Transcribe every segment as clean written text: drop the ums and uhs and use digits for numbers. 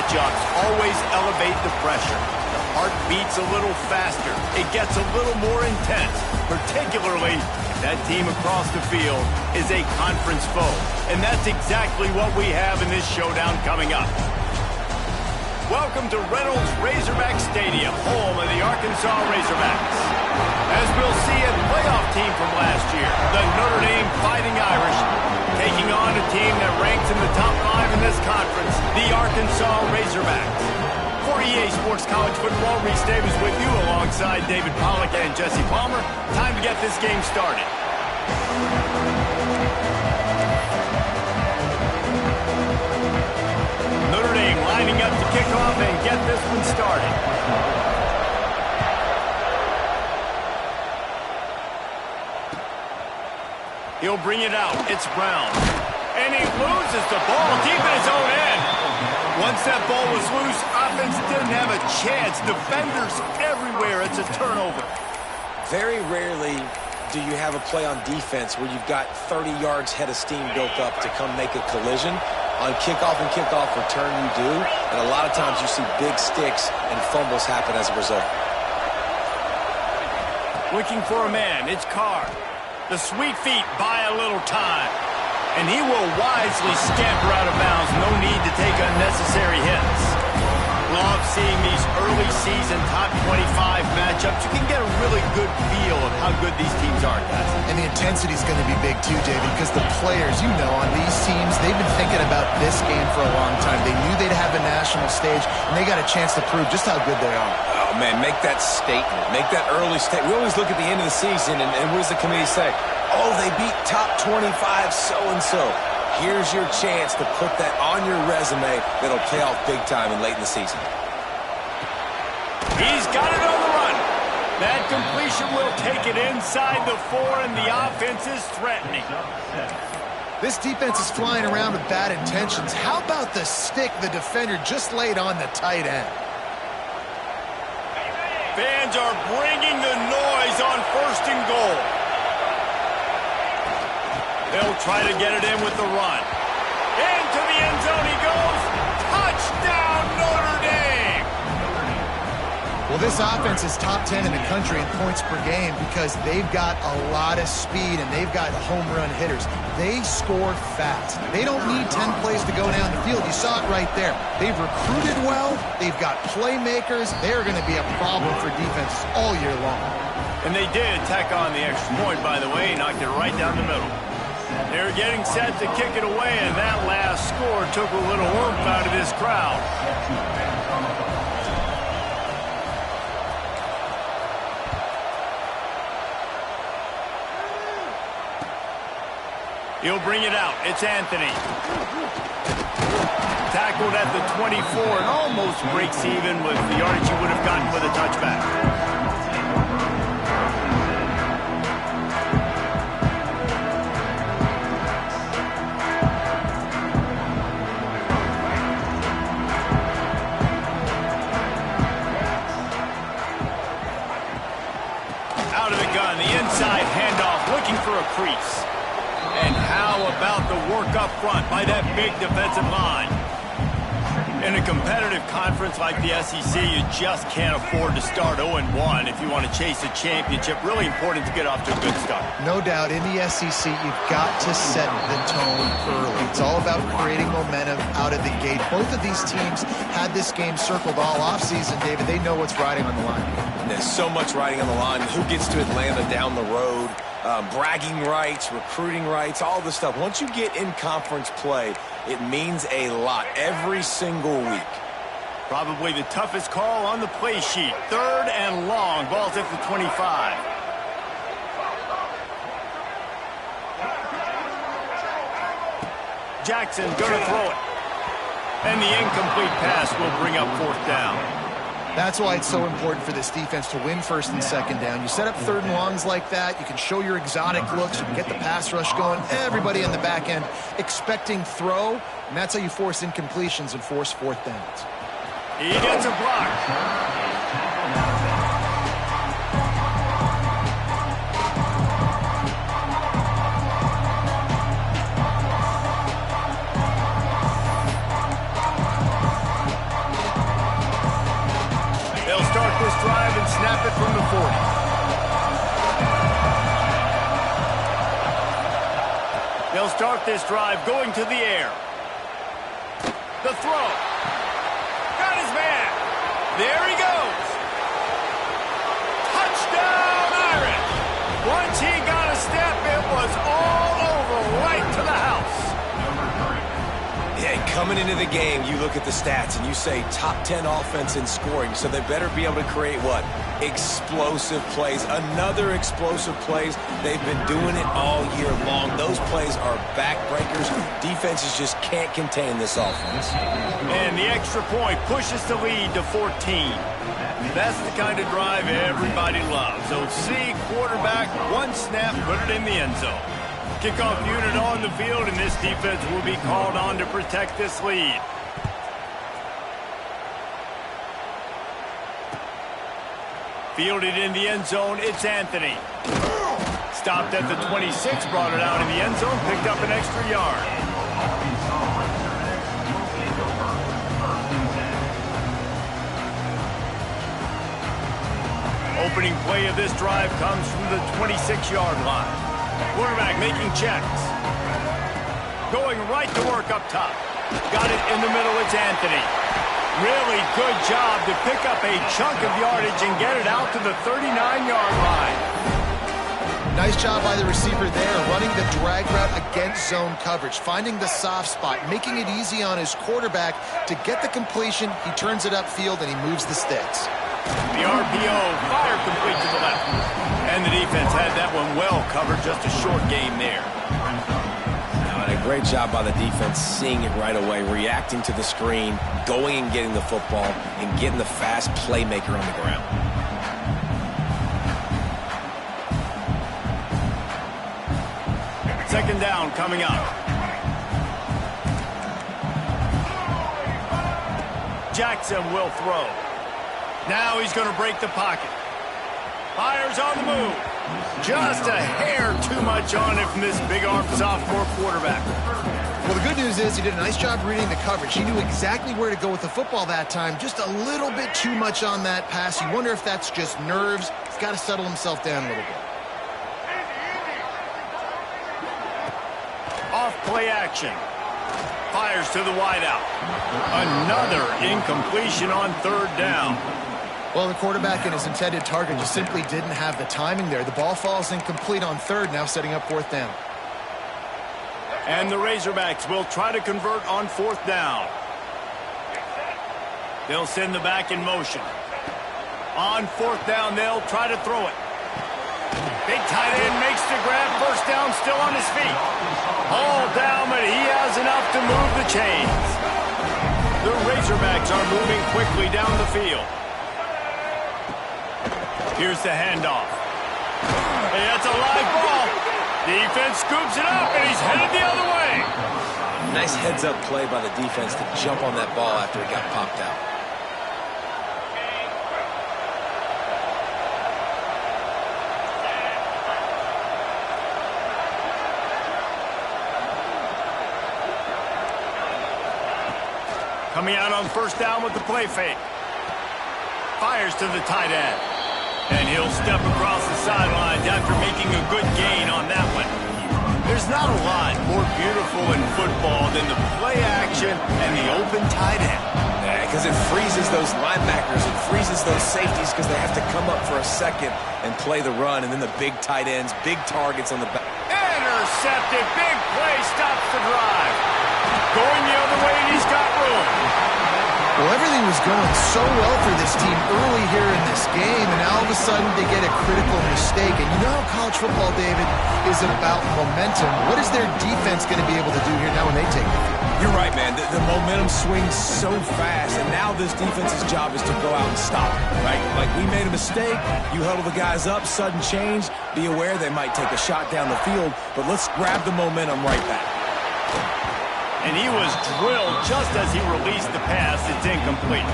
matchups always elevate the pressure. The heart beats a little faster. It gets a little more intense, particularly if that team across the field is a conference foe. And that's exactly what we have in this showdown coming up. Welcome to Reynolds Razorback Stadium, home of the Arkansas Razorbacks. As we'll see, a playoff team from last year, the Notre Dame Fighting Irish, taking on a team that ranks in the top 5 in this conference, the Arkansas Razorbacks. For EA Sports College Football, Reese Davis with you alongside David Pollack and Jesse Palmer. Time to get this game started. Notre Dame lining up to kick off and get this one started. He'll bring it out. It's Brown. And he loses the ball deep in his own end. Once that ball was loose, offense didn't have a chance. Defenders everywhere. It's a turnover. Very rarely do you have a play on defense where you've got 30 yards head of steam built up to come make a collision. On kickoff and kickoff return you do, and a lot of times you see big sticks and fumbles happen as a result. Looking for a man. It's Carr. The sweet feet buy a little time. And he will wisely scamper out of bounds. No need to take unnecessary hits. Love seeing these early season top 25 matchups. You can get a really good feel of how good these teams are, guys. And the intensity is going to be big too, David, because the players, you know, on these teams, they've been thinking about this game for a long time. They knew they'd have a national stage, and they got a chance to prove just how good they are. Oh, man, make that statement. Make that early statement. We always look at the end of the season, and what does the committee say? Oh, they beat top 25 so-and-so. Here's your chance to put that on your resume that'll pay off big time and late in the season. He's got it on the run. That completion will take it inside the 4, and the offense is threatening. This defense is flying around with bad intentions. How about the stick the defender just laid on the tight end? Fans are bringing the noise on 1st and goal. They'll try to get it in with the run. Into the end zone he goes. Touchdown, Notre Dame! Well, this offense is top 10 in the country in points per game because they've got a lot of speed and they've got home run hitters. They score fast. They don't need 10 plays to go down the field. You saw it right there. They've recruited well. They've got playmakers. They're going to be a problem for defenses all year long. And they did tack on the extra point, by the way. Knocked it right down the middle. They're getting set to kick it away, and that last score took a little oomph out of this crowd. He'll bring it out. It's Anthony. Tackled at the 24 and almost breaks even with the yardage he would have gotten with a touchback. Out of the gun, the inside handoff, looking for a crease. And how about the work up front by that big defensive line? In a competitive conference like the SEC, you just can't afford to start 0-1 if you want to chase a championship. Really important to get off to a good start. No doubt, in the SEC, you've got to set the tone early. It's all about creating momentum out of the gate. Both of these teams had this game circled all offseason, David. They know what's riding on the line. And there's so much riding on the line. Who gets to Atlanta down the road? Bragging rights, recruiting rights, all this stuff. Once you get in conference play, it means a lot every single week. Probably the toughest call on the play sheet. 3rd and long. Ball's at the 25. Jackson going to throw it. And the incomplete pass will bring up 4th down. That's why it's so important for this defense to win 1st and 2nd down. You set up 3rd and longs like that, you can show your exotic looks, you can get the pass rush going, everybody in the back end expecting throw, and that's how you force incompletions and force 4th downs. He gets a block. start this drive going to the air. The throw. Got his man. There he goes. Touchdown, Irish. Once he got a step, it was all over, right to the house. Yeah, coming into the game, you look at the stats and you say top 10 offense in scoring, so they better be able to create what? Explosive plays. Another explosive plays. They've been doing it all year long. Those plays are backbreakers. Defenses just can't contain this offense. And the extra point pushes the lead to 14. That's the kind of drive everybody loves. So see, quarterback, one snap, put it in the end zone. Kickoff unit on the field, and this defense will be called on to protect this lead. Fielded in the end zone, it's Anthony. Stopped at the 26, brought it out in the end zone, picked up an extra yard. Opening play of this drive comes from the 26-yard line. Quarterback making checks. Going right to work up top. Got it in the middle, it's Anthony. Really good job to pick up a chunk of yardage and get it out to the 39-yard line. Nice job by the receiver there, running the drag route against zone coverage, finding the soft spot, making it easy on his quarterback to get the completion. He turns it upfield and he moves the sticks. The RPO, fire complete to the left. And the defense had that one well covered, just a short game there. And a great job by the defense seeing it right away, reacting to the screen, going and getting the football, and getting the fast playmaker on the ground. Second down coming up. Jackson will throw. Now he's going to break the pocket. Fires on the move. Just a hair too much on it from this big-arm sophomore quarterback. Well, the good news is he did a nice job reading the coverage. He knew exactly where to go with the football that time. Just a little bit too much on that pass. You wonder if that's just nerves. He's got to settle himself down a little bit. Off play action. Fires to the wideout. Another incompletion on third down. Well, the quarterback and his intended target just simply didn't have the timing there. The ball falls incomplete on third, now setting up fourth down. And the Razorbacks will try to convert on fourth down. They'll send the back in motion. On fourth down, they'll try to throw it. Big tight end makes the grab. First down, still on his feet. All down, but he has enough to move the chains. The Razorbacks are moving quickly down the field. Here's the handoff. Hey, that's a live ball. Defense scoops it up, and he's headed the other way. Nice heads-up play by the defense to jump on that ball after it got popped out. Coming out on first down with the play fake. Fires to the tight end. And he'll step across the sidelines after making a good gain on that one. There's not a lot more beautiful in football than the play action and the open tight end. Yeah, because it freezes those linebackers. It freezes those safeties because they have to come up for a second and play the run. And then the big tight ends, big targets on the back. Intercepted. Big play stops the drive. Going the other way, and he's got room. Well, everything was going so well for this team early here in this game, and all of a sudden they get a critical mistake. And you know how college football, David, is about momentum. What is their defense going to be able to do here now when they take the field? You're right, man. The momentum swings so fast, and now this defense's job is to go out and stop it, right? Like, we made a mistake, you huddle the guys up, sudden change, be aware they might take a shot down the field, but let's grab the momentum right back. And he was drilled just as he released the pass. It's incomplete.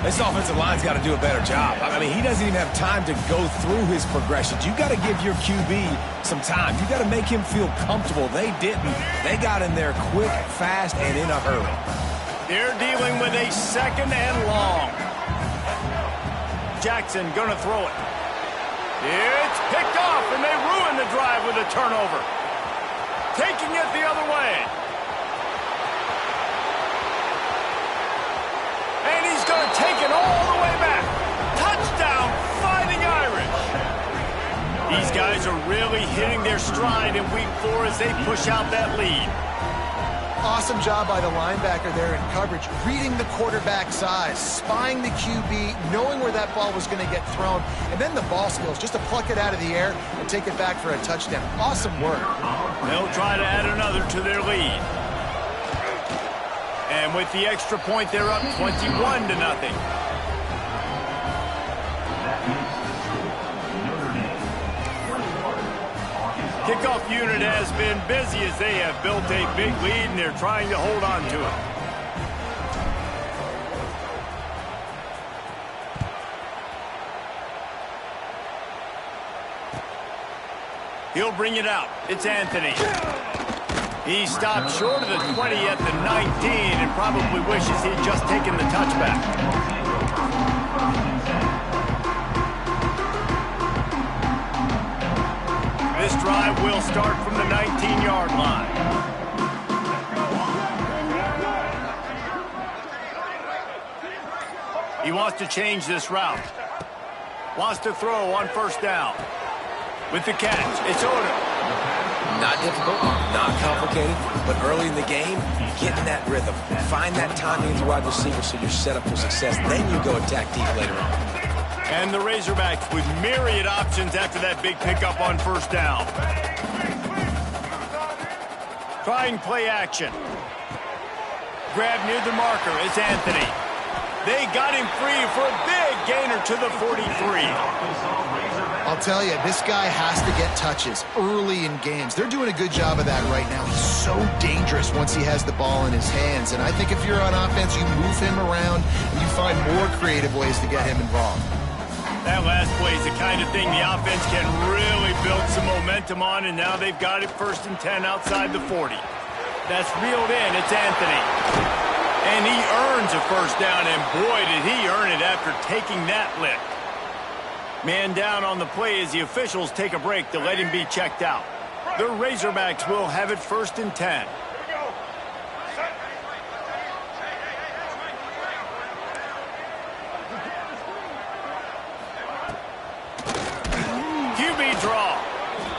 This offensive line's got to do a better job. I mean, he doesn't even have time to go through his progressions. You got to give your QB some time. You got to make him feel comfortable. They didn't. They got in there quick, fast, and in a hurry. They're dealing with a second and long. Jackson gonna throw it. It's picked off, and they ruin the drive with a turnover. taking it the other way. And he's going to take it all the way back. Touchdown, Fighting Irish. These guys are really hitting their stride in week 4 as they push out that lead. Awesome job by the linebacker there in coverage, reading the quarterback's eyes, spying the QB, knowing where that ball was going to get thrown, and then the ball skills, just to pluck it out of the air and take it back for a touchdown. Awesome work. They'll try to add another to their lead. And with the extra point, they're up 21-0. Kickoff unit has been busy as they have built a big lead, and they're trying to hold on to it. He'll bring it out. It's Anthony. He stopped short of the 20 at the 19 and probably wishes he'd just taken the touchback. This drive will start from the 19-yard line. He wants to change this route. Wants to throw on first down. With the catch, it's Odom. Not difficult, not complicated, but early in the game, get in that rhythm. Find that timing as a wide receiver so you're set up for success. Then you go attack deep later on. And the Razorbacks with myriad options after that big pickup on first down. Trying play action. Grab near the marker. It's Anthony. They got him free for a big gainer to the 43. I'll tell you, this guy has to get touches early in games. They're doing a good job of that right now. He's so dangerous once he has the ball in his hands. And I think if you're on offense, you move him around and you find more creative ways to get him involved. That last play is the kind of thing the offense can really build some momentum on, and now they've got it 1st and 10 outside the 40. That's reeled in. It's Anthony. And he earns a first down, and boy, did he earn it after taking that lick. Man down on the play as the officials take a break to let him be checked out. The Razorbacks will have it 1st and 10. QB draw.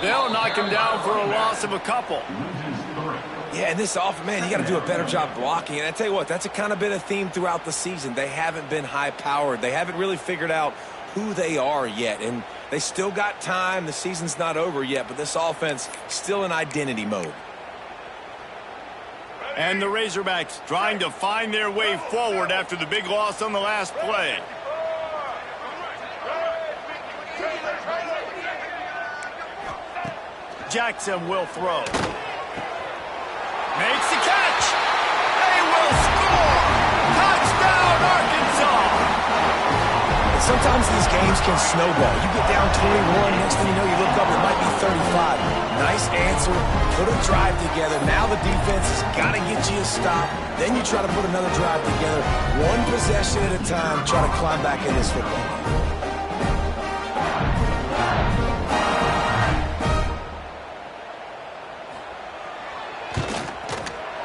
They'll knock him down for a loss of a couple. Yeah, and this offer, man, you got to do a better job blocking. And I tell you what, that's a kind of been a theme throughout the season. They haven't been high-powered. They haven't really figured out who they are yet. And they still got time. The season's not over yet, but this offense still in identity mode. And the Razorbacks trying to find their way forward after the big loss on the last play. Jackson will throw. Makes the catch. They will score. Touchdown, Arkansas. Sometimes these games can snowball. You get down 21, next thing you know, you look up, it might be 35. Nice answer. Put a drive together. Now the defense has got to get you a stop. Then you try to put another drive together. One possession at a time. Try to climb back in this football game.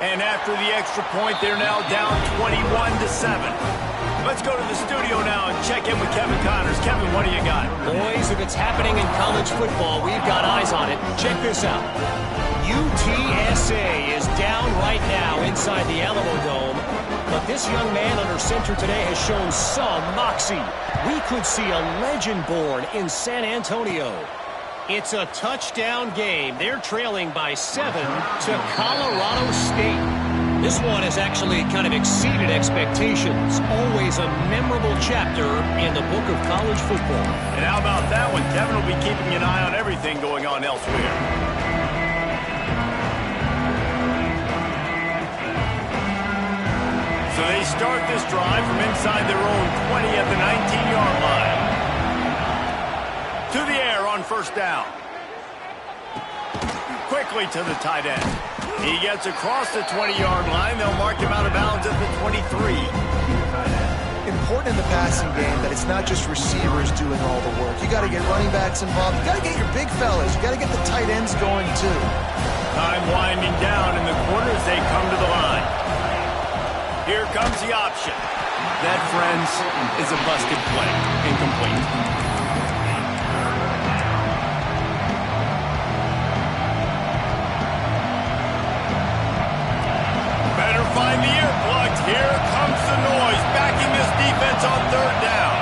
And after the extra point, they're now down 21-7. Let's go to the studio now and check in with Kevin Connors. Kevin, what do you got? Boys, if it's happening in college football, we've got eyes on it. Check this out. UTSA is down right now inside the Alamo Dome. But this young man under center today has shown some moxie. We could see a legend born in San Antonio. It's a touchdown game. They're trailing by 7 to Colorado State. This one has actually kind of exceeded expectations. Always a memorable chapter in the book of college football. And how about that one? Kevin will be keeping an eye on everything going on elsewhere. So they start this drive from inside their own 20 at the 19-yard line. To the air on first down. Quickly to the tight end. He gets across the 20-yard line. They'll mark him out of bounds at the 23. Important in the passing game that it's not just receivers doing all the work. You got to get running backs involved. You got to get your big fellas. You got to get the tight ends going too. Time winding down in the corner as they come to the line. Here comes the option. That, friends, is a busted play. Incomplete. Better find the earplugs. Here comes the noise, backing this defense on third down.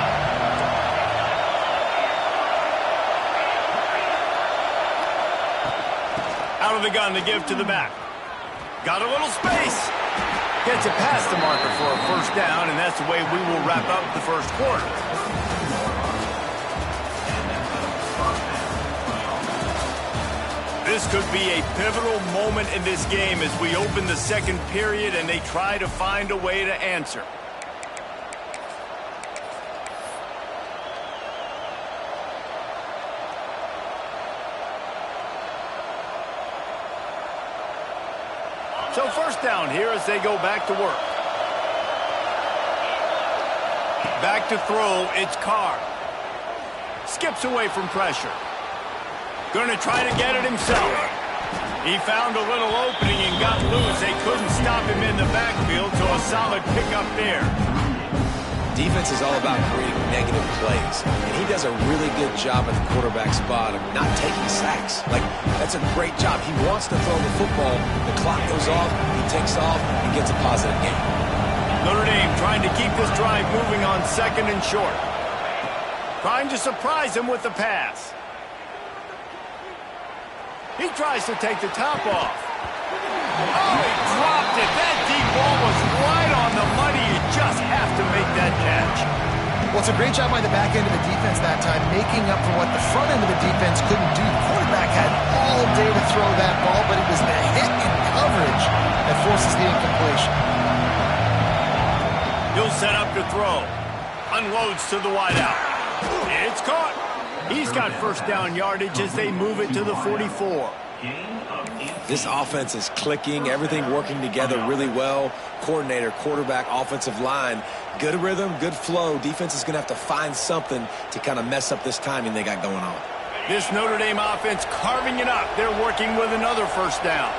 Out of the gun to give to the back. Got a little space. Gets it past the marker for a first down, and that's the way we will wrap up the first quarter. This could be a pivotal moment in this game as we open the second period and they try to find a way to answer. So first down here as they go back to work. Back to throw, it's Carr. Skips away from pressure. Going to try to get it himself. He found a little opening and got loose. They couldn't stop him in the backfield, so a solid pickup there. Defense is all about creating negative plays, and he does a really good job at the quarterback spot of not taking sacks. Like, that's a great job. He wants to throw the football. The clock goes off, he takes off, and gets a positive gain. Notre Dame trying to keep this drive moving on second and short. Trying to surprise him with the pass. He tries to take the top off. Oh, he dropped it. That deep ball was right on the money. You just have to make that catch. Well, it's a great job by the back end of the defense that time, making up for what the front end of the defense couldn't do. The quarterback had all day to throw that ball, but it was the hit in coverage that forces the incompletion. He'll set up to throw. Unloads to the wideout. It's caught. He's got first down yardage as they move it to the 44. This offense is clicking, everything working together really well. Coordinator, quarterback, offensive line, good rhythm, good flow. Defense is going to have to find something to kind of mess up this timing they got going on. This Notre Dame offense carving it up. They're working with another first down.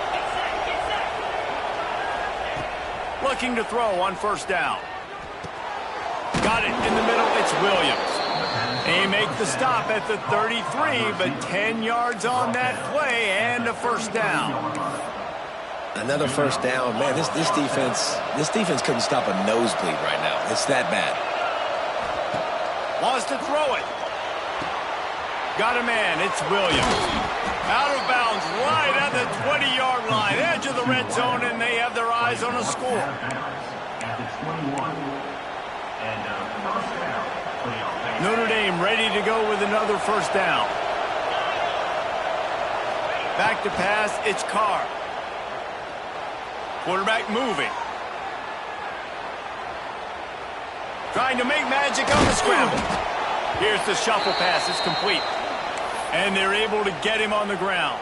Looking to throw on first down. Got it in the middle. It's Williams. They make the stop at the 33, but 10 yards on that play and a first down. Another first down. Man, this defense couldn't stop a nosebleed right now. It's that bad. Wants to throw it. Got a man. It's Williams. Out of bounds right at the 20-yard line. Edge of the red zone, and they have their eyes on a score. Notre Dame ready to go with another first down. Back to pass, it's Carr. Quarterback moving. Trying to make magic on the scramble. Here's the shuffle pass, it's complete. And they're able to get him on the ground.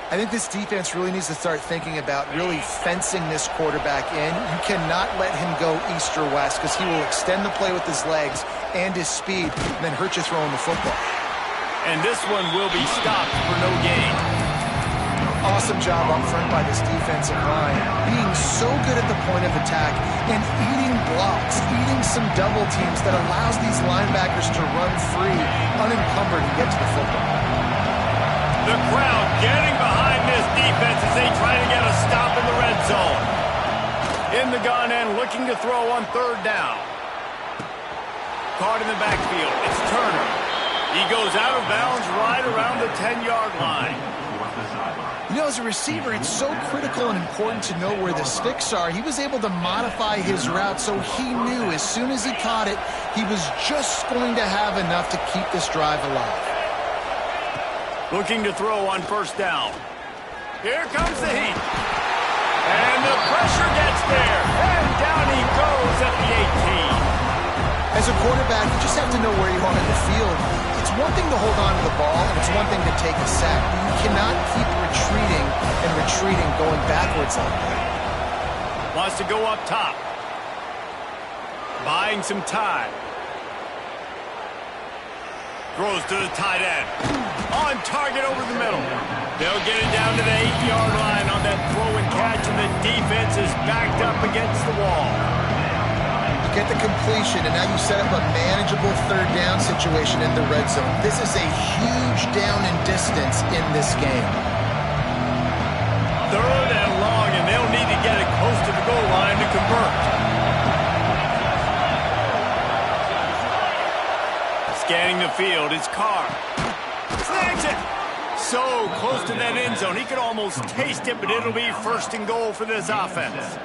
I think this defense really needs to start thinking about really fencing this quarterback in. You cannot let him go east or west because he will extend the play with his legs and his speed and then hurt you throwing the football. And this one will be stopped for no gain. Awesome job up front by this defensive line, being so good at the point of attack and eating blocks, eating some double teams that allows these linebackers to run free, unencumbered, and get to the football. The crowd getting behind this defense as they try to get a stop in the red zone. In the gun and looking to throw on third down. Caught in the backfield. It's Turner. He goes out of bounds right around the 10-yard line. You know, as a receiver, it's so critical and important to know where the sticks are. He was able to modify his route so he knew as soon as he caught it, he was just going to have enough to keep this drive alive. Looking to throw on first down. Here comes the heat. And the pressure gets there. And down he goes at the 18. As a quarterback, you just have to know where you are in the field. It's one thing to hold on to the ball, and it's one thing to take a sack. You cannot keep retreating, going backwards like that. Wants to go up top. Buying some time. Throws to the tight end. On target over the middle. They'll get it down to the 8-yard line on that throw and catch, and the defense is backed up against the wall. You get the completion, and now you set up a manageable third down situation in the red zone. This is a huge down in distance in this game. Third and long, and they'll need to get it close to the goal line to convert. Scanning the field, it's Carr. Snags it! So close to that end zone. He could almost taste it, but it'll be first and goal for this offense.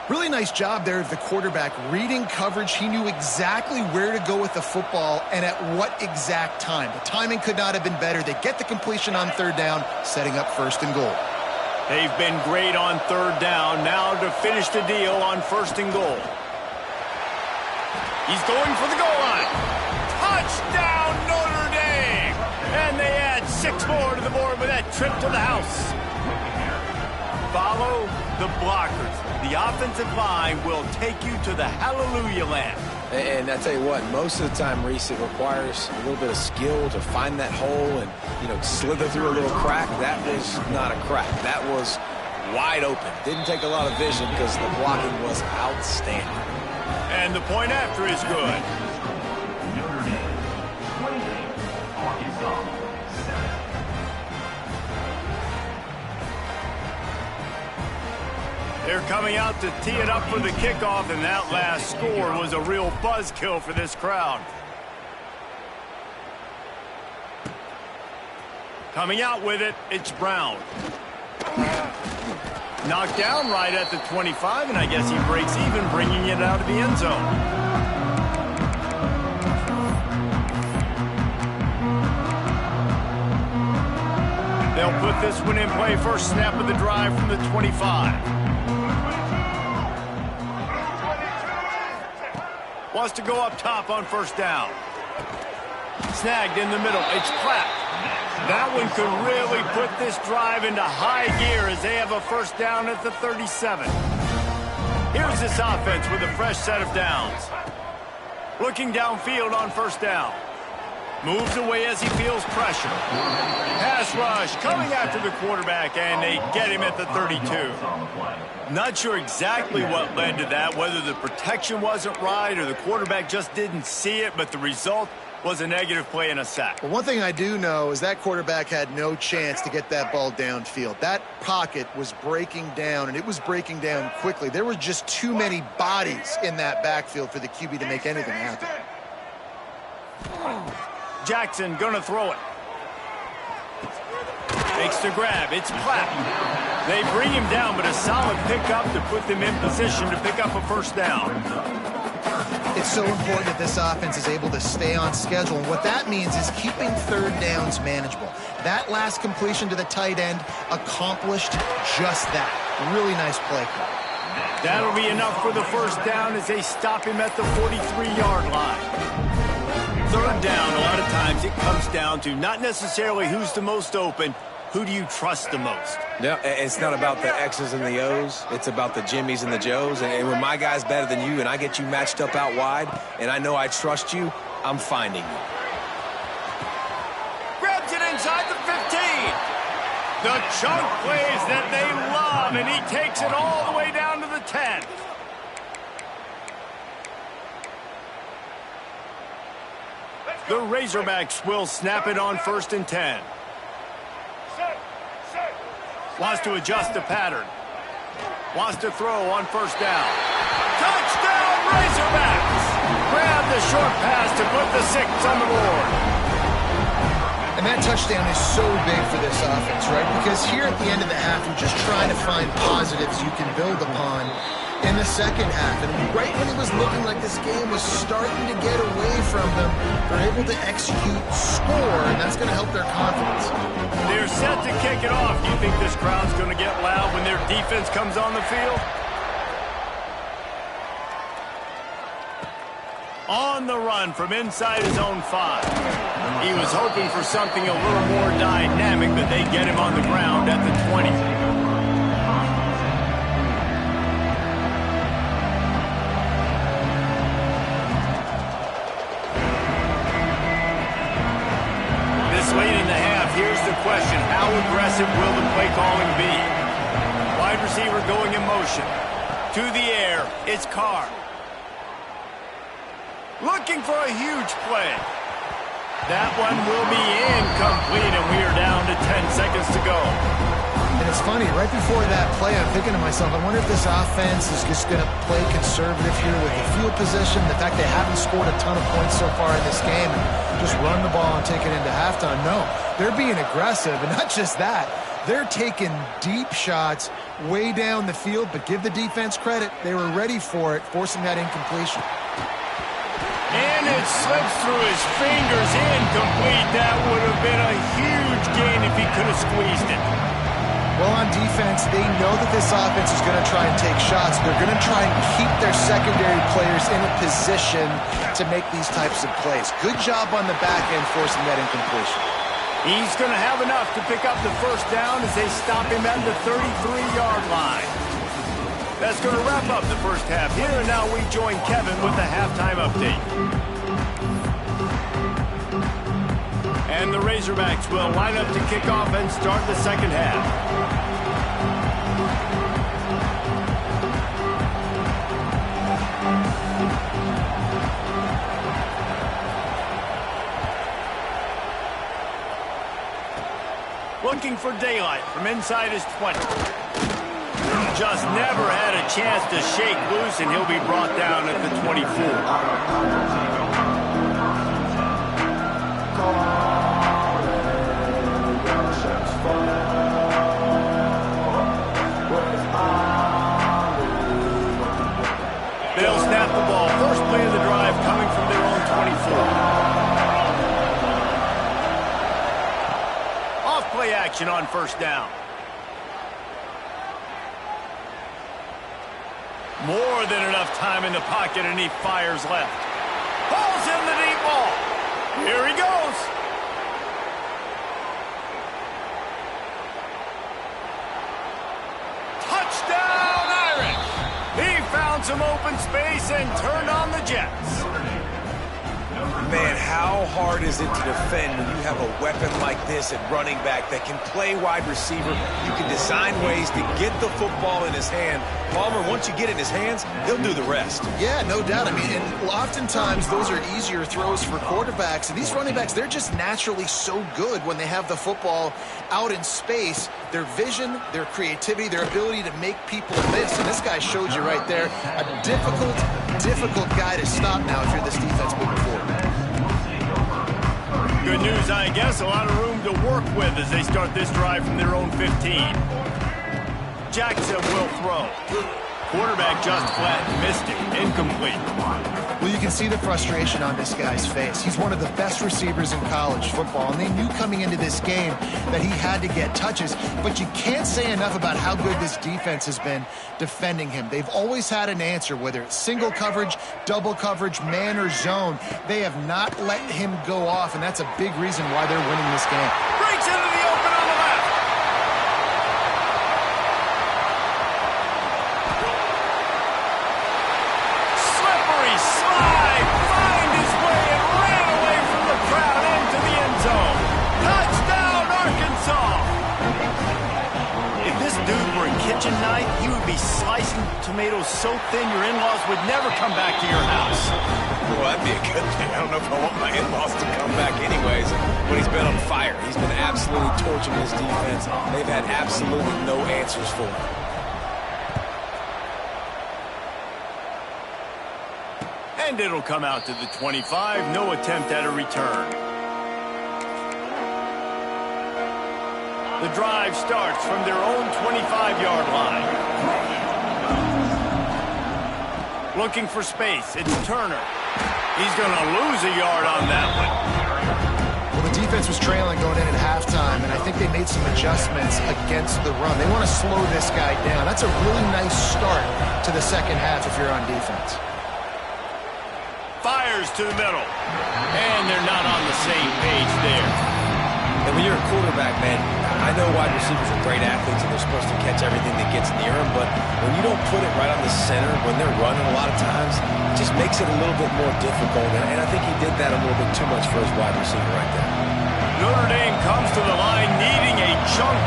Really nice job there of the quarterback reading coverage. He knew exactly where to go with the football and at what exact time. The timing could not have been better. They get the completion on third down, setting up first and goal. They've been great on third down. Now to finish the deal on first and goal. He's going for the goal line. Touchdown, Notre Dame! And they add 6 more to the board with that trip to the house. Follow the blockers. The offensive line will take you to the hallelujah land. And I tell you what, most of the time, Reese, it requires a little bit of skill to find that hole and, slither through a little crack. That was not a crack. That was wide open. Didn't take a lot of vision because the blocking was outstanding. And the point after is good. They're coming out to tee it up for the kickoff, and that last score was a real buzzkill for this crowd. Coming out with it, it's Brown. Knocked down right at the 25, and I guess he breaks even, bringing it out of the end zone. They'll put this one in play. First snap of the drive from the 25. Wants to go up top on first down. Snagged in the middle. It's Clapp. That one could really put this drive into high gear as they have a first down at the 37. Here's this offense with a fresh set of downs. Looking downfield on first down. Moves away as he feels pressure. Pass rush coming after the quarterback, and they get him at the 32. Not sure exactly what led to that, whether the protection wasn't right or the quarterback just didn't see it, but the result was a negative play and a sack. Well, one thing I do know is that quarterback had no chance to get that ball downfield. That pocket was breaking down, and it was breaking down quickly. There were just too many bodies in that backfield for the QB to make anything happen. Jackson gonna throw it. Makes the grab. It's Clapp. They bring him down, but a solid pickup to put them in position to pick up a first down. It's so important that this offense is able to stay on schedule, and what that means is keeping third downs manageable. That last completion to the tight end accomplished just that. Really nice play call. That'll be enough for the first down as they stop him at the 43-yard line. Third down, a lot of times it comes down to not necessarily who's the most open, who do you trust the most? No, it's not about the X's and the O's. It's about the Jimmies and the Joes. And when my guy's better than you and I get you matched up out wide and I know I trust you, I'm finding you. Grabs it inside the 15. The chunk plays that they love, and he takes it all the way down to the 10. The Razorbacks will snap it on first and 10. Wants to adjust the pattern. Wants to throw on first down. Touchdown, Razorbacks! Grab the short pass to put the 6 on the board. And that touchdown is so big for this offense, right? Because here at the end of the half, you're just trying to find positives you can build upon in the second half. And right when it was looking like this game was starting to get away from them, they're able to execute, score, and that's going to help their confidence. They're set to kick it off. Do you think this crowd's going to get loud when their defense comes on the field? On the run from inside his own 5. He was hoping for something a little more dynamic, but they get him on the ground at the 20. This late in the half, here's the question. How aggressive will the play calling be? Wide receiver going in motion. To the air, it's Carr. Looking for a huge play. That one will be incomplete, and we are down to 10 seconds to go. And it's funny, right before that play, I'm thinking to myself, I wonder if this offense is just going to play conservative here with the field position, the fact they haven't scored a ton of points so far in this game, and just run the ball and take it into halftime. No, they're being aggressive, and not just that. They're taking deep shots way down the field, but give the defense credit. They were ready for it, forcing that incompletion. And it slips through his fingers, incomplete. That would have been a huge gain if he could have squeezed it. Well, on defense, they know that this offense is going to try and take shots. They're going to try and keep their secondary players in a position to make these types of plays. Good job on the back end forcing that incompletion. He's going to have enough to pick up the first down as they stop him at the 33-yard line. That's going to wrap up the first half here, and now we join Kevin with the halftime update. And the Razorbacks will line up to kick off and start the second half. Looking for daylight from inside his 20. Just never had a chance to shake loose, and he'll be brought down at the 24. They'll snap the ball. First play of the drive coming from their own 24. Off-play action on first down. More than enough time in the pocket, and he fires left. Pulls in the deep ball. Here he goes. Touchdown, Irish. He found some open space and turned on the Jets. Man, how hard is it to defend when you have a weapon like this at running back that can play wide receiver? You can design ways to get the football in his hand. Palmer, once you get it in his hands, he'll do the rest. Yeah, no doubt. I mean, and oftentimes those are easier throws for quarterbacks. And these running backs, they're just naturally so good when they have the football out in space. Their vision, their creativity, their ability to make people miss. And this guy showed you right there, a difficult guy to stop now if you're this defense moving forward. Good news, I guess. A lot of room to work with as they start this drive from their own 15. Jackson will throw. Quarterback just flat missed it. Incomplete. Well, you can see the frustration on this guy's face. He's one of the best receivers in college football, and they knew coming into this game that he had to get touches, but you can't say enough about how good this defense has been defending him. They've always had an answer, whether it's single coverage, double coverage, man or zone. They have not let him go off, and that's a big reason why they're winning this game. Breaks into the open on the left. Slippery slide, find his way and ran away from the crowd into the end zone. Touchdown, Arkansas! If this dude were a kitchen knife, he would be slicing tomatoes so thin your in-laws would never come back to your house. Well, that'd be a good thing. I don't know if I want my in-laws to come back anyways. When he's been on fire, he's been absolutely torching his defense. They've had absolutely no answers for him. And it'll come out to the 25. No attempt at a return. The drive starts from their own 25-yard line. Looking for space. It's Turner. He's going to lose a yard on that one. Well, the defense was trailing going in at halftime, and I think they made some adjustments against the run. They want to slow this guy down. That's a really nice start to the second half if you're on defense. Fires to the middle. And they're not on the same page there. And when you're a quarterback, man, I know wide receivers are great athletes and they're supposed to catch everything that gets near them, but when you don't put it right on the center, when they're running a lot of times, it just makes it a little bit more difficult. And I think he did that a little bit too much for his wide receiver right there. Notre Dame comes to the line needing a chunk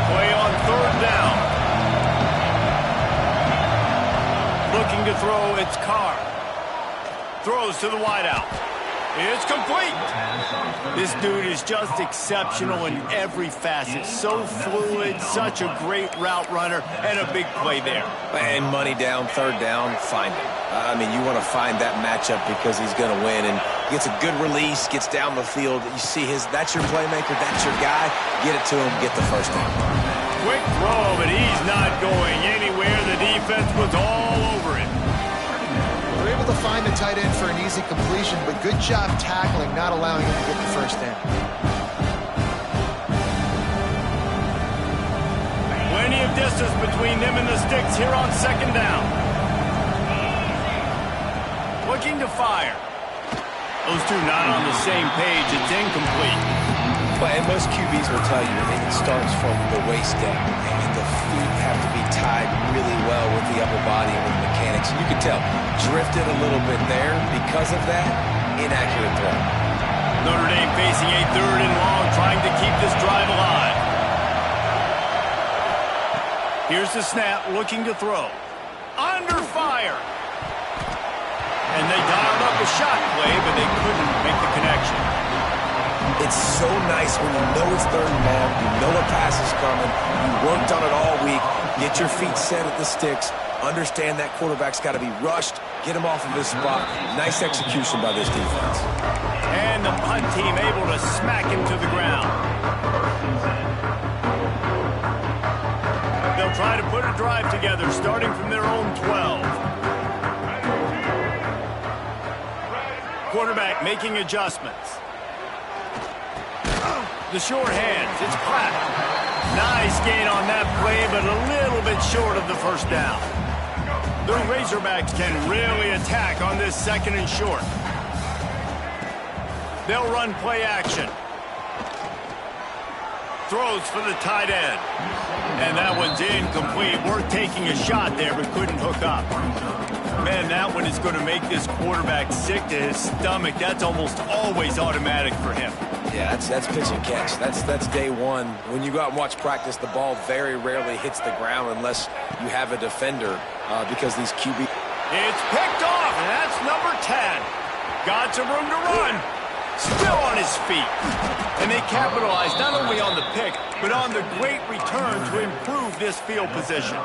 Looking to throw, it's Carr. Throws to the wideout. It's complete. This dude is just exceptional in every facet. So fluid, such a great route runner, and a big play there. And money down, third down, find him. I mean, you want to find that matchup because he's going to win. And gets a good release, gets down the field. You see that's your playmaker, that's your guy. Get it to him, get the first down. Quick throw, but he's not going anywhere. The defense was all over it. They're able to find the tight end for an easy completion, but good job tackling, not allowing him to get the first down. Plenty of distance between them and the sticks here on second down. Looking to fire. Those two not on the same page. It's incomplete. And most QBs will tell you it starts from the waist down, and the feet have to be tied really well with the upper body and with the mechanics. And you can tell, drifted a little bit there. Because of that, inaccurate throw. Notre Dame facing a third and long, trying to keep this drive alive. Here's the snap, looking to throw. Under fire. And they dialed up a shot play, but they couldn't make the connection. It's so nice when you know it's third and long, you know a pass is coming, you worked on it all week, get your feet set at the sticks, understand that quarterback's got to be rushed, get him off of his spot. Nice execution by this defense. And the punt team able to smack him to the ground. They'll try to put a drive together, starting from their own 12. Quarterback making adjustments. The short hands, it's Pratt. Nice gain on that play, but a little bit short of the first down. The Razorbacks can really attack on this second and short. They'll run play action. Throws for the tight end. And that one's incomplete. Worth taking a shot there, but couldn't hook up. Man, that one is going to make this quarterback sick to his stomach. That's almost always automatic for him. Yeah, that's pitch and catch. That's day one. When you go out and watch practice, the ball very rarely hits the ground unless you have a defender because these QB... It's picked off, and that's number 10. Got some room to run. Still on his feet. And they capitalize not only on the pick, but on the great return to improve this field position.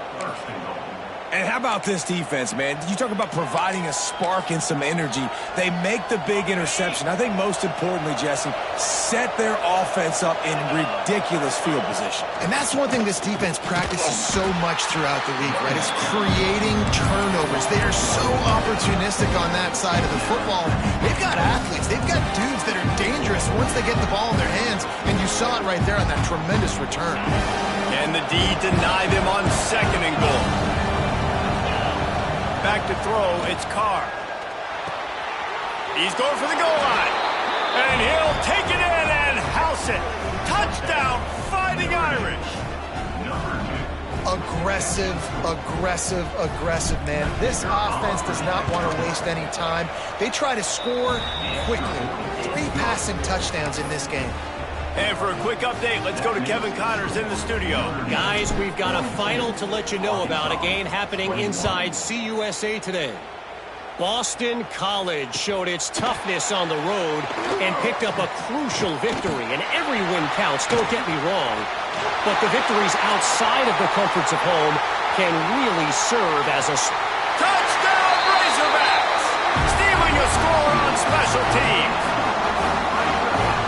And how about this defense, man? You talk about providing a spark and some energy. They make the big interception. I think most importantly, Jesse, set their offense up in ridiculous field position. And that's one thing this defense practices so much throughout the week, right? It's creating turnovers. They are so opportunistic on that side of the football. They've got athletes. They've got dudes that are dangerous once they get the ball in their hands. And you saw it right there on that tremendous return. And the D deny them on second and goal. Back to throw, it's Carr. He's going for the goal line. And he'll take it in and house it. Touchdown, Fighting Irish. Aggressive, man. This offense does not want to waste any time. They try to score quickly. 3 passing touchdowns in this game. And for a quick update, let's go to Kevin Connors in the studio. Guys, we've got a final to let you know about, a game happening inside CUSA today. Boston College showed its toughness on the road and picked up a crucial victory. And every win counts, don't get me wrong. But the victories outside of the comforts of home can really serve as a... Touchdown, Razorbacks! Stealing a score on special teams.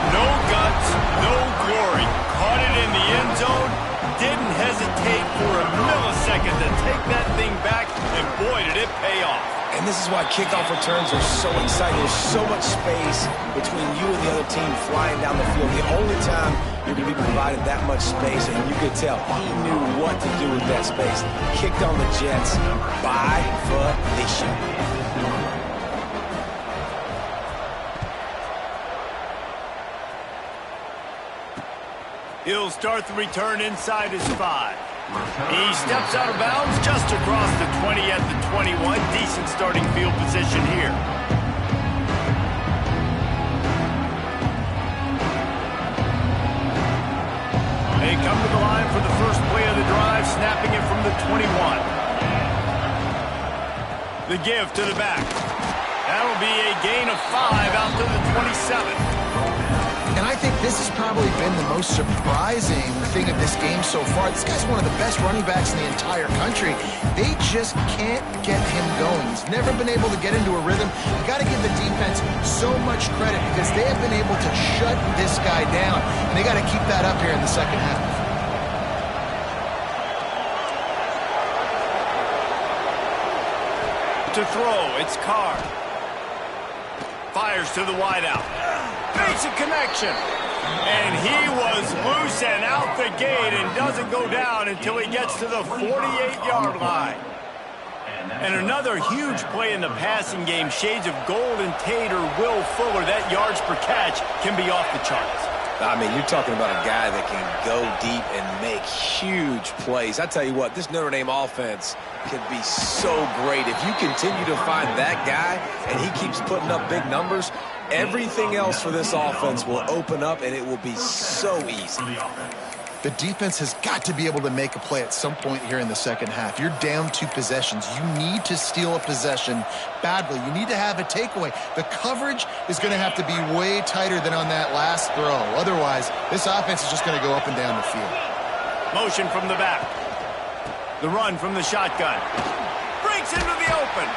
No guts, no glory. Caught it in the end zone. Didn't hesitate for a millisecond to take that thing back, and boy, did it pay off. And this is why kickoff returns are so exciting. There's so much space between you and the other team flying down the field. The only time you're going to be provided that much space, and you could tell he knew what to do with that space. Kicked on the Jets by volition. He'll start the return inside his 5. He steps out of bounds just across the 20 at the 21. Decent starting field position here. They come to the line for the first play of the drive, snapping it from the 21. The give to the back. That'll be a gain of 5 out to the 27. And I think this has probably been the most surprising thing of this game so far. This guy's one of the best running backs in the entire country. They just can't get him going. He's never been able to get into a rhythm. You got to give the defense so much credit because they have been able to shut this guy down. And they got to keep that up here in the second half. To throw, it's Carr. Fires to the wideout. Makes a connection. And he was loose and out the gate and doesn't go down until he gets to the 48-yard line. And another huge play in the passing game. Shades of Golden Tate or Will Fuller. That yards per catch can be off the charts. I mean, you're talking about a guy that can go deep and make huge plays. I tell you what, this Notre Dame offense can be so great. If you continue to find that guy and he keeps putting up big numbers, everything else for this offense will open up and it will be so easy. The defense has got to be able to make a play at some point here in the second half. You're down 2 possessions. You need to steal a possession badly. You need to have a takeaway. The coverage is going to have to be way tighter than on that last throw. Otherwise, this offense is just going to go up and down the field. Motion from the back. The run from the shotgun. Breaks into the open.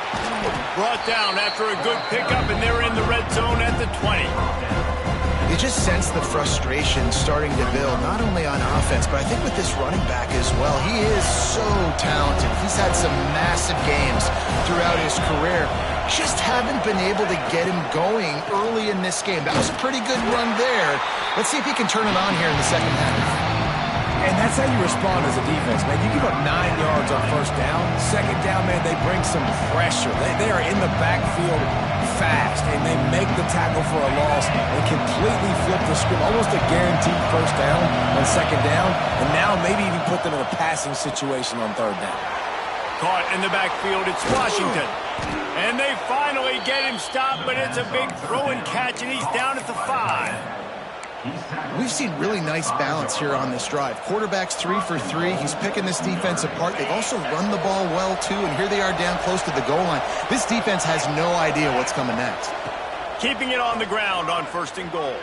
Brought down after a good pickup, and they're in the red zone at the 20. You just sense the frustration starting to build, not only on offense, but I think with this running back as well. He is so talented. He's had some massive games throughout his career. Just haven't been able to get him going early in this game. That was a pretty good run there. Let's see if he can turn it on here in the second half. And that's how you respond as a defense, man. You give up 9 yards on first down. Second down, man, they bring some pressure. They are in the backfield fast, and they make the tackle for a loss and completely flip the script. Almost a guaranteed first down on second down, and now maybe even put them in a passing situation on third down. Caught in the backfield, it's Washington. And they finally get him stopped, but it's a big throw and catch, and he's down at the 5. We've seen really nice balance here on this drive. Quarterback's 3 for 3. He's picking this defense apart. They've also run the ball well, too, and here they are down close to the goal line. This defense has no idea what's coming next. Keeping it on the ground on first and goal.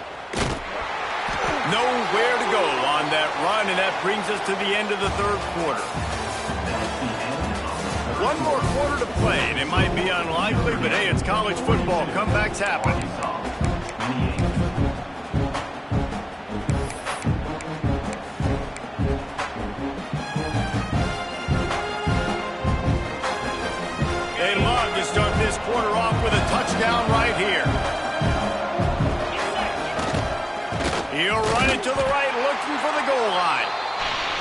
Nowhere to go on that run, and that brings us to the end of the third quarter. One more quarter to play, and it might be unlikely, but hey, it's college football. Comebacks happen. They love to start this quarter off with a touchdown right here. He'll run it to the right, looking for the goal line.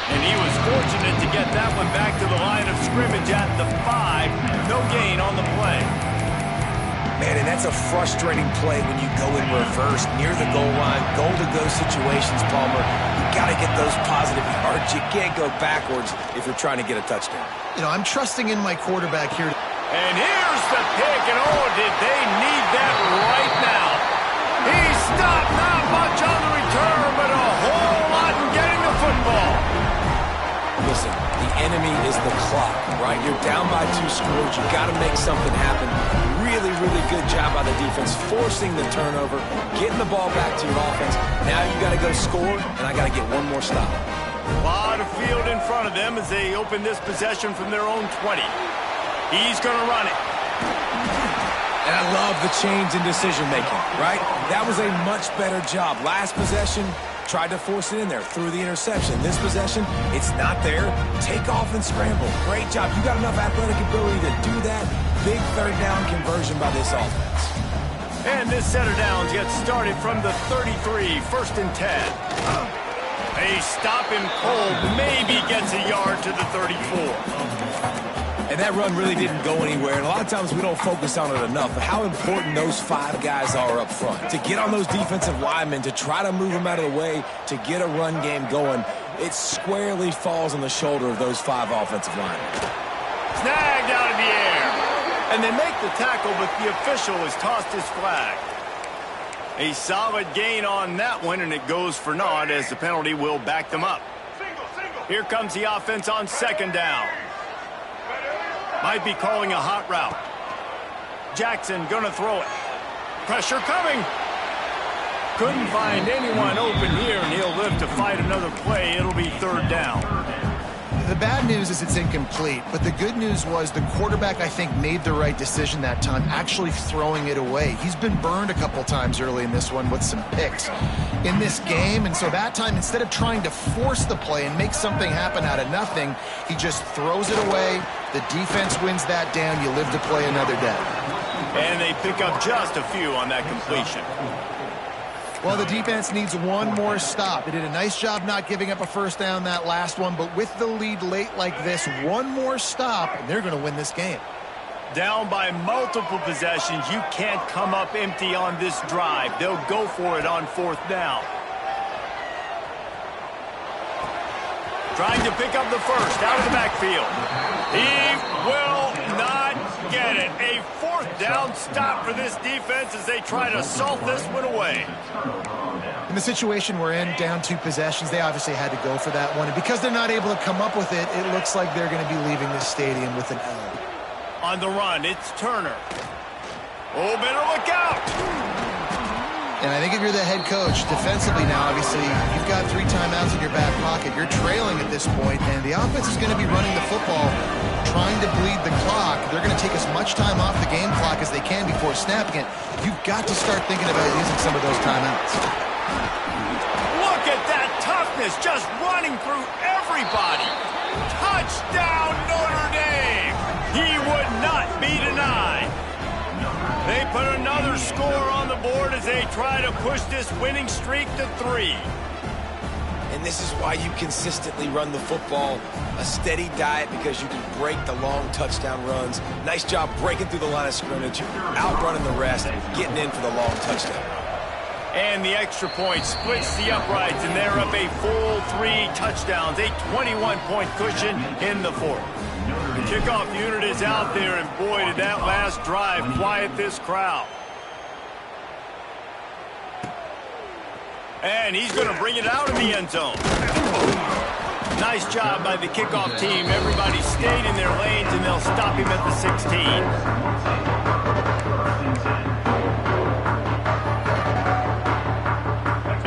And he was fortunate to get that one back to the line of scrimmage at the 5. No gain on the play. Man, and that's a frustrating play when you go in reverse near the goal line, goal-to-go situations, Palmer. You got to get those positive yards. You can't go backwards if you're trying to get a touchdown. You know, I'm trusting in my quarterback here. And here's the pick, and oh, did they need that right now. He stopped, not much on the return, but a whole lot in getting the football. Listen, the enemy is the clock, right? You're down by 2 scores. You got to make something happen. Really, really good job by the defense, forcing the turnover, getting the ball back to your offense. Now you got to go score, and I got to get one more stop. A lot of field in front of them as they open this possession from their own 20. He's going to run it. And I love the change in decision-making, right? That was a much better job. Last possession, tried to force it in there, threw the interception. This possession, it's not there. Take off and scramble. Great job. You got enough athletic ability to do that. Big third down conversion by this offense. And this set of downs gets started from the 33, first and 10. They stop him cold, maybe gets a yard to the 34. And that run really didn't go anywhere. And a lot of times we don't focus on it enough, but how important those 5 guys are up front. To get on those defensive linemen, to try to move them out of the way, to get a run game going, it squarely falls on the shoulder of those 5 offensive linemen. Snagged out of the air. And they make the tackle, but the official has tossed his flag. A solid gain on that one, and it goes for naught as the penalty will back them up. Here comes the offense on second down. Might be calling a hot route. Jackson gonna throw it. Pressure coming. Couldn't find anyone open here, and he'll live to fight another play. It'll be third down. The bad news is it's incomplete, but the good news was the quarterback, I think, made the right decision that time, actually throwing it away. He's been burned a couple times early in this one with some picks in this game, and so that time, instead of trying to force the play and make something happen out of nothing, he just throws it away. The defense wins that down. You live to play another day. And they pick up just a few on that completion. Well, the defense needs one more stop. They did a nice job not giving up a first down that last one, but with the lead late like this, one more stop, and they're going to win this game. Down by multiple possessions, you can't come up empty on this drive. They'll go for it on fourth down. Trying to pick up the first out of the backfield. He will not get it. A fourth down stop for this defense as they try to salt this one away. In the situation we're in, down 2 possessions, they obviously had to go for that one. And because they're not able to come up with it, it looks like they're going to be leaving this stadium with an L. On the run, it's Turner. Oh, better look out. And I think if you're the head coach, defensively now, obviously, you've got 3 timeouts in your back pocket. You're trailing at this point, and the offense is going to be running the football, trying to bleed the clock. They're going to take as much time off the game clock as they can before snapping it. You've got to start thinking about using some of those timeouts. Look at that toughness, just running through everybody. Touchdown, Notre Dame. He would not be denied. They put another score on the board as they try to push this winning streak to 3. And this is why you consistently run the football, a steady diet, because you can break the long touchdown runs. Nice job breaking through the line of scrimmage, outrunning the rest, and getting in for the long touchdown. And the extra point splits the uprights, and they're up a full 3 touchdowns, a 21-point cushion in the fourth. The kickoff unit is out there, and boy, did that last drive quiet this crowd. And he's going to bring it out in the end zone. Nice job by the kickoff team. Everybody stayed in their lanes, and they'll stop him at the 16.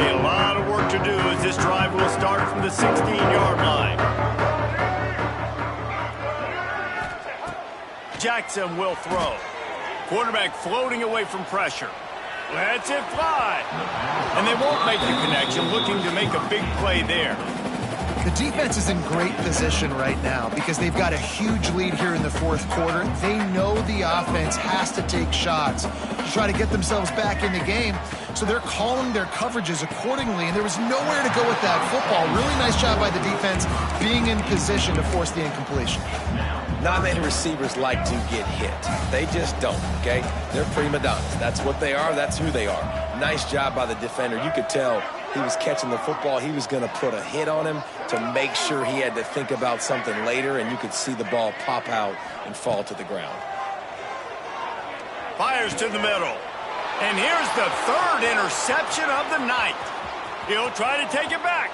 A lot of work to do as this drive will start from the 16-yard line. Jackson will throw. Quarterback floating away from pressure. Lets it fly. And they won't make the connection, looking to make a big play there. The defense is in great position right now because they've got a huge lead here in the fourth quarter. They know the offense has to take shots to try to get themselves back in the game. So they're calling their coverages accordingly, and there was nowhere to go with that football. Really nice job by the defense being in position to force the incompletion. Not many receivers like to get hit. They just don't, okay? They're prima donnas. That's what they are. That's who they are. Nice job by the defender. You could tell he was catching the football. He was going to put a hit on him to make sure he had to think about something later, and you could see the ball pop out and fall to the ground. Fires to the middle. And here's the 3rd interception of the night. He'll try to take it back.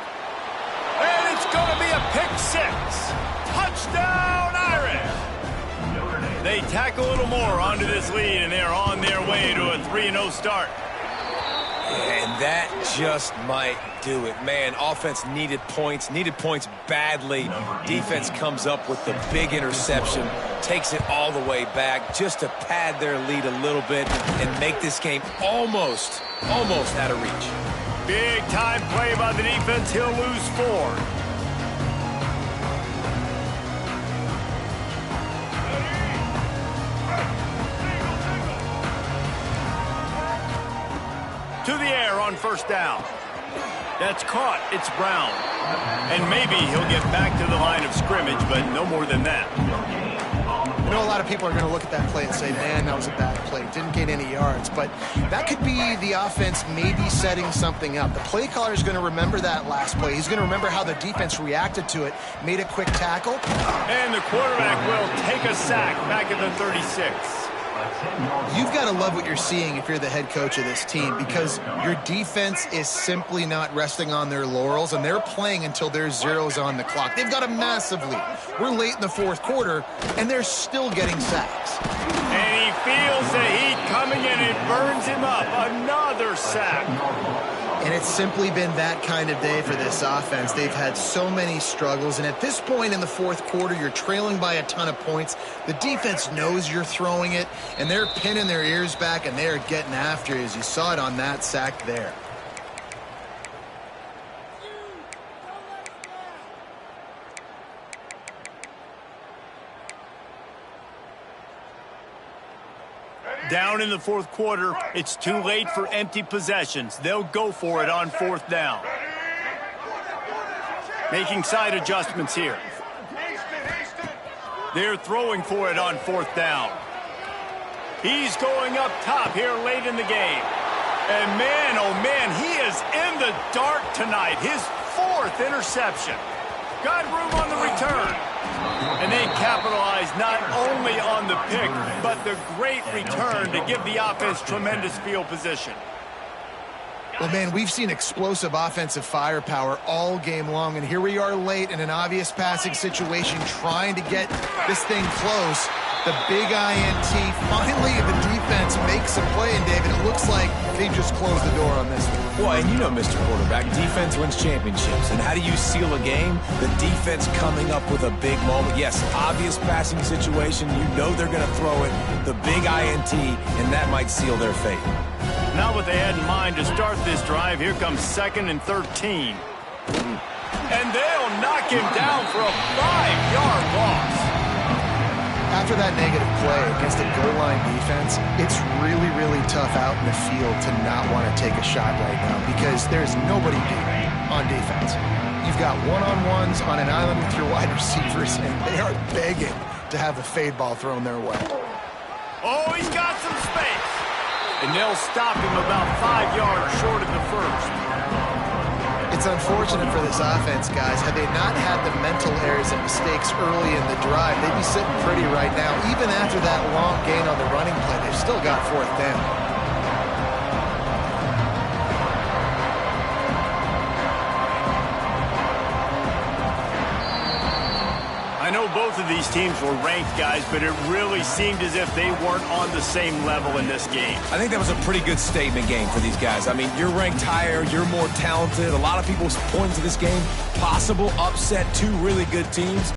And it's going to be a pick 6. Touchdown, Irish! They tack a little more onto this lead, and they're on their way to a 3-0 start. And that just might do it. Man, offense needed points badly. Defense comes up with the big interception, takes it all the way back just to pad their lead a little bit and make this game almost out of reach. Big time play by the defense. He'll lose 4. To the air on first down. That's caught. It's Brown. And maybe he'll get back to the line of scrimmage, but no more than that. I know a lot of people are going to look at that play and say, man, that was a bad play. Didn't gain any yards. But that could be the offense maybe setting something up. The play caller is going to remember that last play. He's going to remember how the defense reacted to it, made a quick tackle. And the quarterback will take a sack back at the 36. You've got to love what you're seeing if you're the head coach of this team, because your defense is simply not resting on their laurels, and they're playing until there's zeros on the clock. They've got a massive lead. We're late in the fourth quarter, and they're still getting sacks. And he feels the heat coming in. It burns him up. Another sack. And it's simply been that kind of day for this offense. They've had so many struggles, and at this point in the fourth quarter, you're trailing by a ton of points. The defense knows you're throwing it, and they're pinning their ears back, and they're getting after you, as you saw it on that sack there. Down in the fourth quarter, it's too late for empty possessions. They'll go for it on fourth down. Making side adjustments here. They're throwing for it on fourth down. He's going up top here late in the game. And man, oh man, he is in the dark tonight. His fourth interception. Got room on the return. And they capitalize not only on the pick, but the great return to give the offense tremendous field position. Well, man, we've seen explosive offensive firepower all game long, and here we are late in an obvious passing situation trying to get this thing close. The big INT, finally the defense makes a play, and David, it looks like they just closed the door on this one. Well, and you know, Mr. Quarterback, defense wins championships. And how do you seal a game? The defense coming up with a big moment. Yes, obvious passing situation. You know they're going to throw it. The big INT, and that might seal their fate. Not what they had in mind to start this drive. Here comes 2nd and 13. And they'll knock him down for a 5-yard loss. After that negative play against a goal line defense, it's really, really tough out in the field to not want to take a shot right now, because there's nobody deep on defense. You've got one-on-ones on an island with your wide receivers, and they are begging to have a fade ball thrown their way. Oh, he's got some space. And they'll stop him about 5 yards short of the first. It's unfortunate for this offense, guys. Had they not had the mental errors and mistakes early in the drive, they'd be sitting pretty right now. Even after that long gain on the running play, they've still got fourth down. I know both of these teams were ranked, guys, but it really seemed as if they weren't on the same level in this game. I think that was a pretty good statement game for these guys. I mean, you're ranked higher, you're more talented. A lot of people point to this game, possible upset, two really good teams.